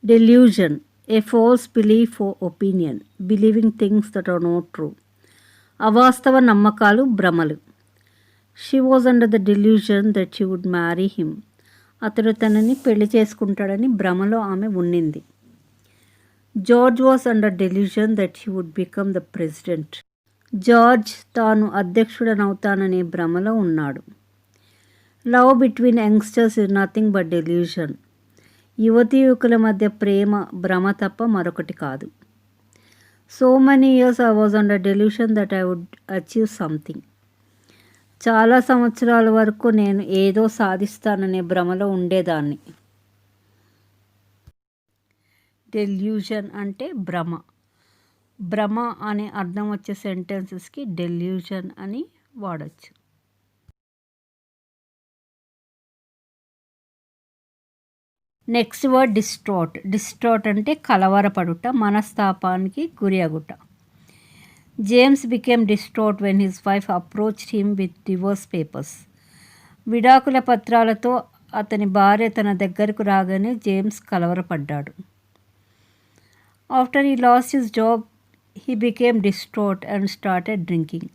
Delusion, a false belief or opinion, believing things that are not true. అవాస్తవ నమ్మకాలు భ్రమలు. She was under the delusion that she would marry him. అతడు తనని పెళ్లి చేసుకుంటాడని భ్రమలో ఆమె ఉండింది. George was under delusion that he would become the president. George తాను అధ్యక్షుడనవుతాననే భ్రమలో ఉన్నాడు. Love between youngsters is nothing but delusion. యువతీ యువకుల మధ్య ప్రేమ భ్రమ తప్ప మరొకటి కాదు. So many years I was under delusion that I would achieve something. చాలా సంవత్సరాల వరకు నేను ఏదో సాధిస్తాననే భ్రమలో ఉండేదాన్ని. డెల్యూషన్ అంటే భ్రమ. భ్రమ అనే అర్థం వచ్చే సెంటెన్సెస్కి డెల్యూషన్ అని వాడచ్చు. Next word డిస్ట్రాట్. డిస్ట్రాట్ అంటే కలవరపడుట, మనస్తాపానికి గురి అగుట. James became distraught when his wife approached him with divorce papers. విడాకుల పత్రాలతో అతని భార్య తన దగ్గరకు రాగానే జేమ్స్ కలవరపడ్డాడు. After he lost his job he became distraught and started drinking.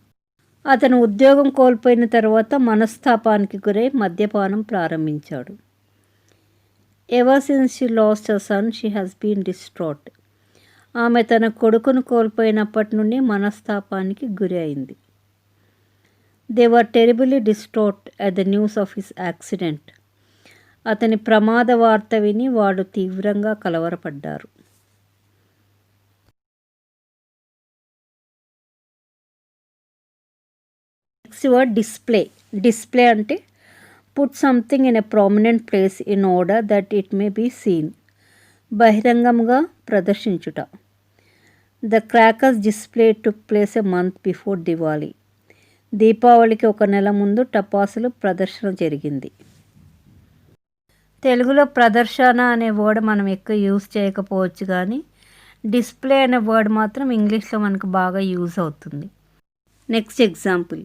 అతను ఉద్యోగం కోల్పోయిన తర్వాత మనస్తాపానికి గురై మద్యపానం ప్రారంభించాడు. Ever since she lost her son she has been distraught. ఆమె తన కొడుకును కోల్పోయినప్పటి నుండి మనస్తాపానికి గురి అయింది. They were terribly distraught at the news of his accident. అతని ప్రమాద వార్త విని వాడు తీవ్రంగా కలవరపడ్డారు. Next word display. డిస్ప్లే అంటే put something in a prominent place in order that it may be seen. బహిరంగంగా ప్రదర్శించుట. The crackers display took place a month before Diwali. దీపావళికి ఒక నెల ముందు టపాసులు ప్రదర్శన జరిగింది. తెలుగులో ప్రదర్శన అనే వర్డ్ మనం ఎక్కువ యూజ్ చేయకపోవచ్చు, కానీ డిస్ప్లే అనే వర్డ్ మాత్రం ఇంగ్లీష్లో మనకు బాగా యూజ్ అవుతుంది. Next example.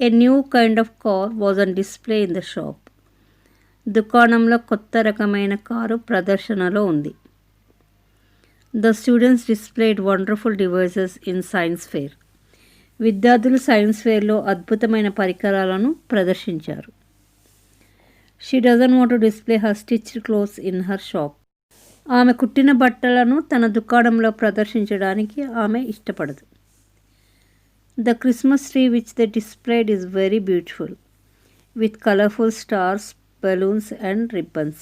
A new kind of car was on display in the shop. దుకాణంలో కొత్త రకమైన కారు ప్రదర్శనలో ఉంది. The students displayed wonderful devices in science fair. విద్యార్థులు సైన్స్ ఫేర్లో అద్భుతమైన పరికరాలను ప్రదర్శించారు. She doesn't want to display her stitched clothes in her shop. ఆమె కుట్టిన బట్టలను తన దుకాణంలో ప్రదర్శించడానికి ఆమె ఇష్టపడదు. The Christmas tree which they displayed is very beautiful, with colorful stars, balloons and ribbons.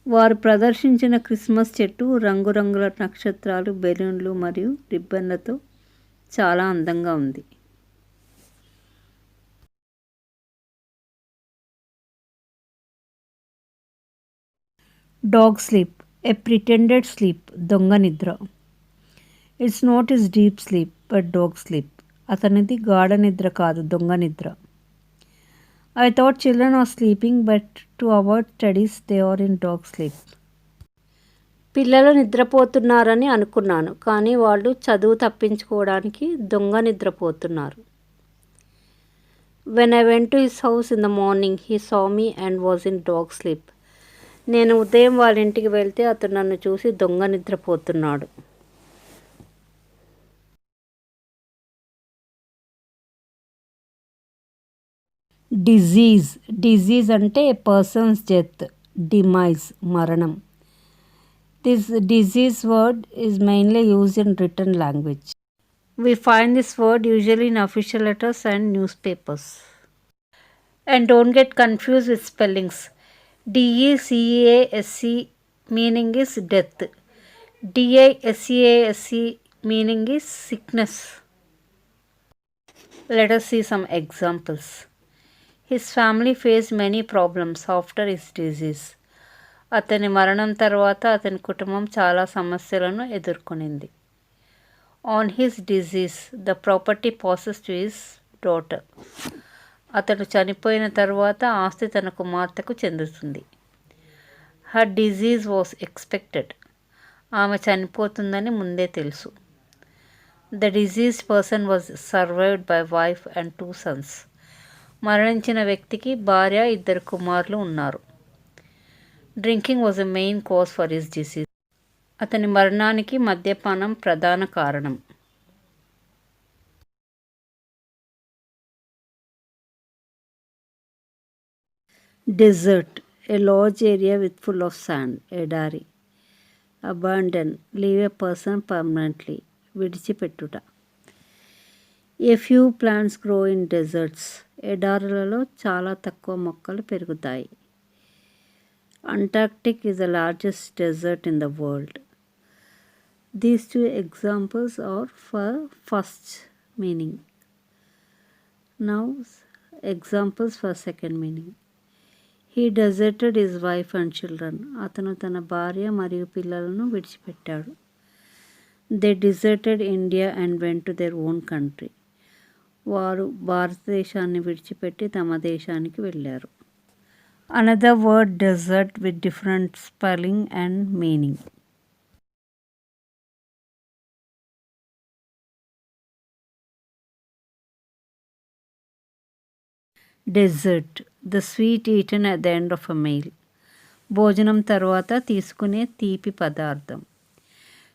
వారు ప్రదర్శించిన క్రిస్మస్ చెట్టు రంగురంగుల నక్షత్రాలు, బెలూన్లు మరియు రిబ్బన్లతో చాలా అందంగా ఉంది. Dog sleep. A pretended sleep. దొంగ నిద్ర. It's not is deep sleep but dog sleep. అతనిది గాఢ నిద్ర కాదు, దొంగ నిద్ర. I thought children are sleeping but to avoid studies they are in dog sleep. పిల్లలు నిద్రపోతున్నారని అనుకున్నాను, కానీ వాళ్ళు చదువు తప్పించుకోవడానికి దొంగ నిద్రపోతున్నారు. When I went to his house in the morning he saw me and was in dog sleep. నేను ఉదయం వాళ్ళ ఇంటికి వెళ్తే అతను నన్ను చూసి దొంగ నిద్రపోతున్నాడు. డిజీజ్. డిజీజ్ అంటే ఏ పర్సన్స్ డెత్, డిమైజ్, మరణం. This decease word is mainly used in written language. We find this word usually in official letters and newspapers. And don't get confused with spellings. DECASE meaning is death. DISCASE meaning is sickness. Let us see some examples. His family faced many problems after his disease. అతని మరణం తర్వాత అతని కుటుంబం చాలా సమస్యలను ఎదుర్కొనింది. On his disease, the property passes to his daughter. అతడు చనిపోయిన తర్వాత ఆస్తి తన కుమార్తెకు చెందుతుంది. Her disease was expected. ఆమె చనిపోతుందని ముందే తెలుసు. The deceased person was survived by wife and 2 sons. మరణించిన వ్యక్తికి భార్య, 2 కుమారులు ఉన్నారు. Drinking was a main cause for his disease. అతని మరణానికి మద్యపానం ప్రధాన కారణం. Desert, a large area with full of sand, ఎడారి. Abandon, leave a person permanently, విడిచిపెట్టుట. A few plants grow in deserts, ఎడారులలో చాలా తక్కువ మొక్కలు పెరుగుతాయి. Antarctic is the largest desert in the world. These two examples are for first meaning. Now examples for second meaning. He deserted his wife and children. అతను తన భార్య మరియు పిల్లలను విడిచిపెట్టాడు. They deserted India and went to their own country. వారు భారతదేశాన్ని విడిచిపెట్టి తమ దేశానికి వెళ్ళారు. Another word desert with different spelling and meaning. Dessert, the sweet eaten at the end of a meal. భోజనం తర్వాత తీసుకునే తీపి పదార్థం.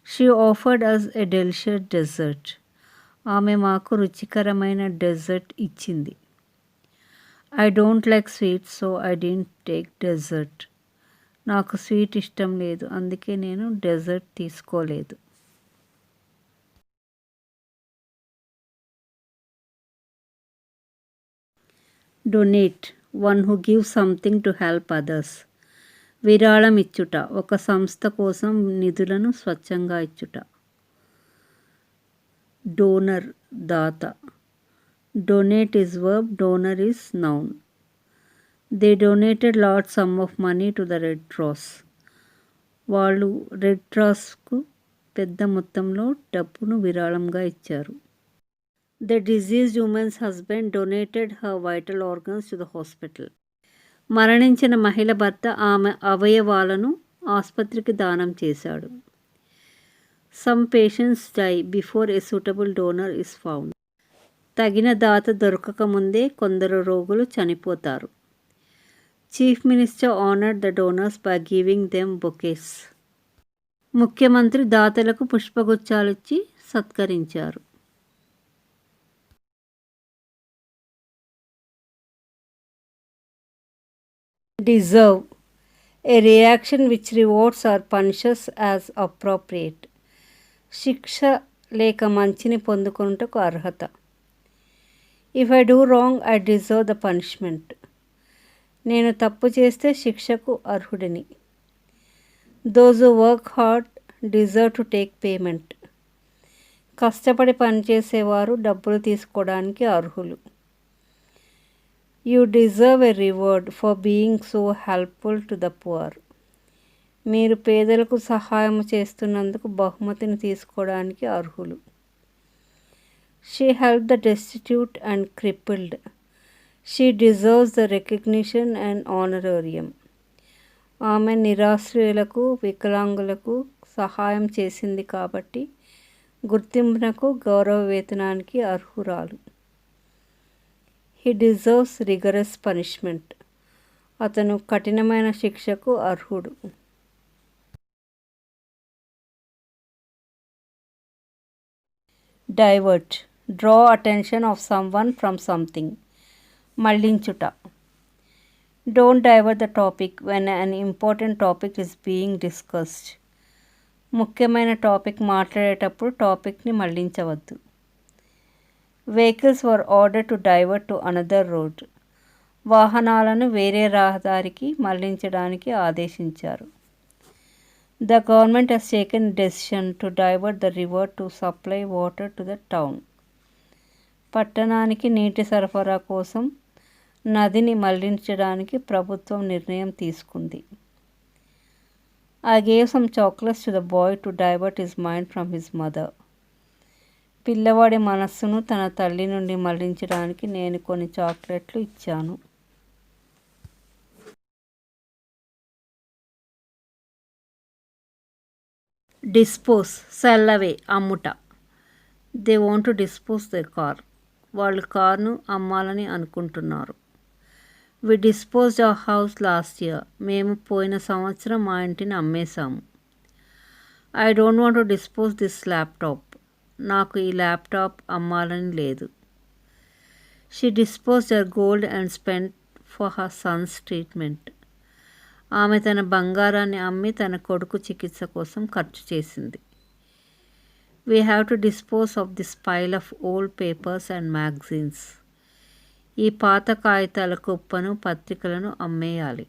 She offered us a delicious dessert. ఆమె మాకు రుచికరమైన డెజర్ట్ ఇచ్చింది. I don't like sweets, so I didn't take dessert. నాకు స్వీట్ ఇష్టం లేదు, అందుకే నేను డెజర్ట్ తీసుకోలేదు. Donate, one who give something to help others. విరాళం ఇచ్చుట, ఒక సంస్థ కోసం నిధులను స్వచ్ఛంగా ఇచ్చుట. డోనర్, దాత. Donate is verb, donor is noun. They donated large sum of money to the Red Cross. వాళ్ళు రెడ్ క్రాస్కు పెద్ద మొత్తంలో డబ్బును విరాళంగా ఇచ్చారు. The deceased woman's husband donated her vital organs to the hospital. మరణించిన మహిళ భర్త ఆమె అవయవాలను ఆసుపత్రికి దానం చేశాడు. Some patients die before a suitable donor is found. తగిన దాత దొరకకముందే కొందరు రోగులు చనిపోతారు. Chief minister honoured the donors by giving them bouquets. ముఖ్యమంత్రి దాతలకు పుష్పగుచ్చాలిచ్చి సత్కరించారు. Deserve, a reaction which rewards or punishes as appropriate. శిక్ష లేక మంచిని పొందుకొనుటకు అర్హత. If I do wrong, I deserve the punishment. నేను తప్పు చేస్తే శిక్షకు అర్హుడిని. Those who work hard deserve to take payment. కష్టపడి పనిచేసేవారు డబ్బులు తీసుకోవడానికి అర్హులు. You deserve a reward for being so helpful to the poor. మీరు పేదలకు సహాయం చేస్తున్నందుకు బహుమతిని తీసుకోవడానికి అర్హులు. She helped the destitute and crippled. She deserves the recognition and honorarium. ఆమె నిరాశ్రయులకు వికలాంగులకు సహాయం చేసింది కాబట్టి గుర్తింపునకు గౌరవ వేతనానికి అర్హురాలు. He deserves rigorous punishment. అతను కఠినమైన శిక్షకు అర్హుడు. Divert, draw attention of someone from something. మళ్లించుట. Don't divert the topic when an important topic is being discussed. ముఖ్యమైన టాపిక్ మాట్లాడేటప్పుడు టాపిక్ని మళ్లించవద్దు. Vehicles were order to divert to another road. వాహనాలను వేరే రహదారికి మళ్లించడానికి ఆదేశించారు. The government has taken a decision to divert the river to supply water to the town. పట్టణానికి నీటి సరఫరా కోసం నదిని మళ్లించడానికి ప్రభుత్వం నిర్ణయం తీసుకుంది. I gave some chocolates to the boy to divert his mind from his mother. పిల్లవాడి మనస్సును తన తల్లి నుండి మళ్లించడానికి నేను కొన్ని చాక్లెట్లు ఇచ్చాను. డిస్పోజ్, సెల్ అవే, అమ్ముట. They want to dispose the car. వాళ్ళు కార్ను అమ్మాలని అనుకుంటున్నారు. We disposed our house last year. మేము పోయిన సంవత్సరం మా ఇంటిని అమ్మేశాము. I don't want to dispose this laptop. నాకు ఈ ల్యాప్టాప్ అమ్మాలని లేదు. She disposed her gold and spent for her sons treatment. ఆమె తన బంగారాన్ని అమ్మి తన కొడుకు చికిత్స కోసం ఖర్చు చేసింది. We have to dispose of this pile of old papers and magazines. ఈ పాత కాగితాల కుప్పను పత్రికలను అమ్మేయాలి.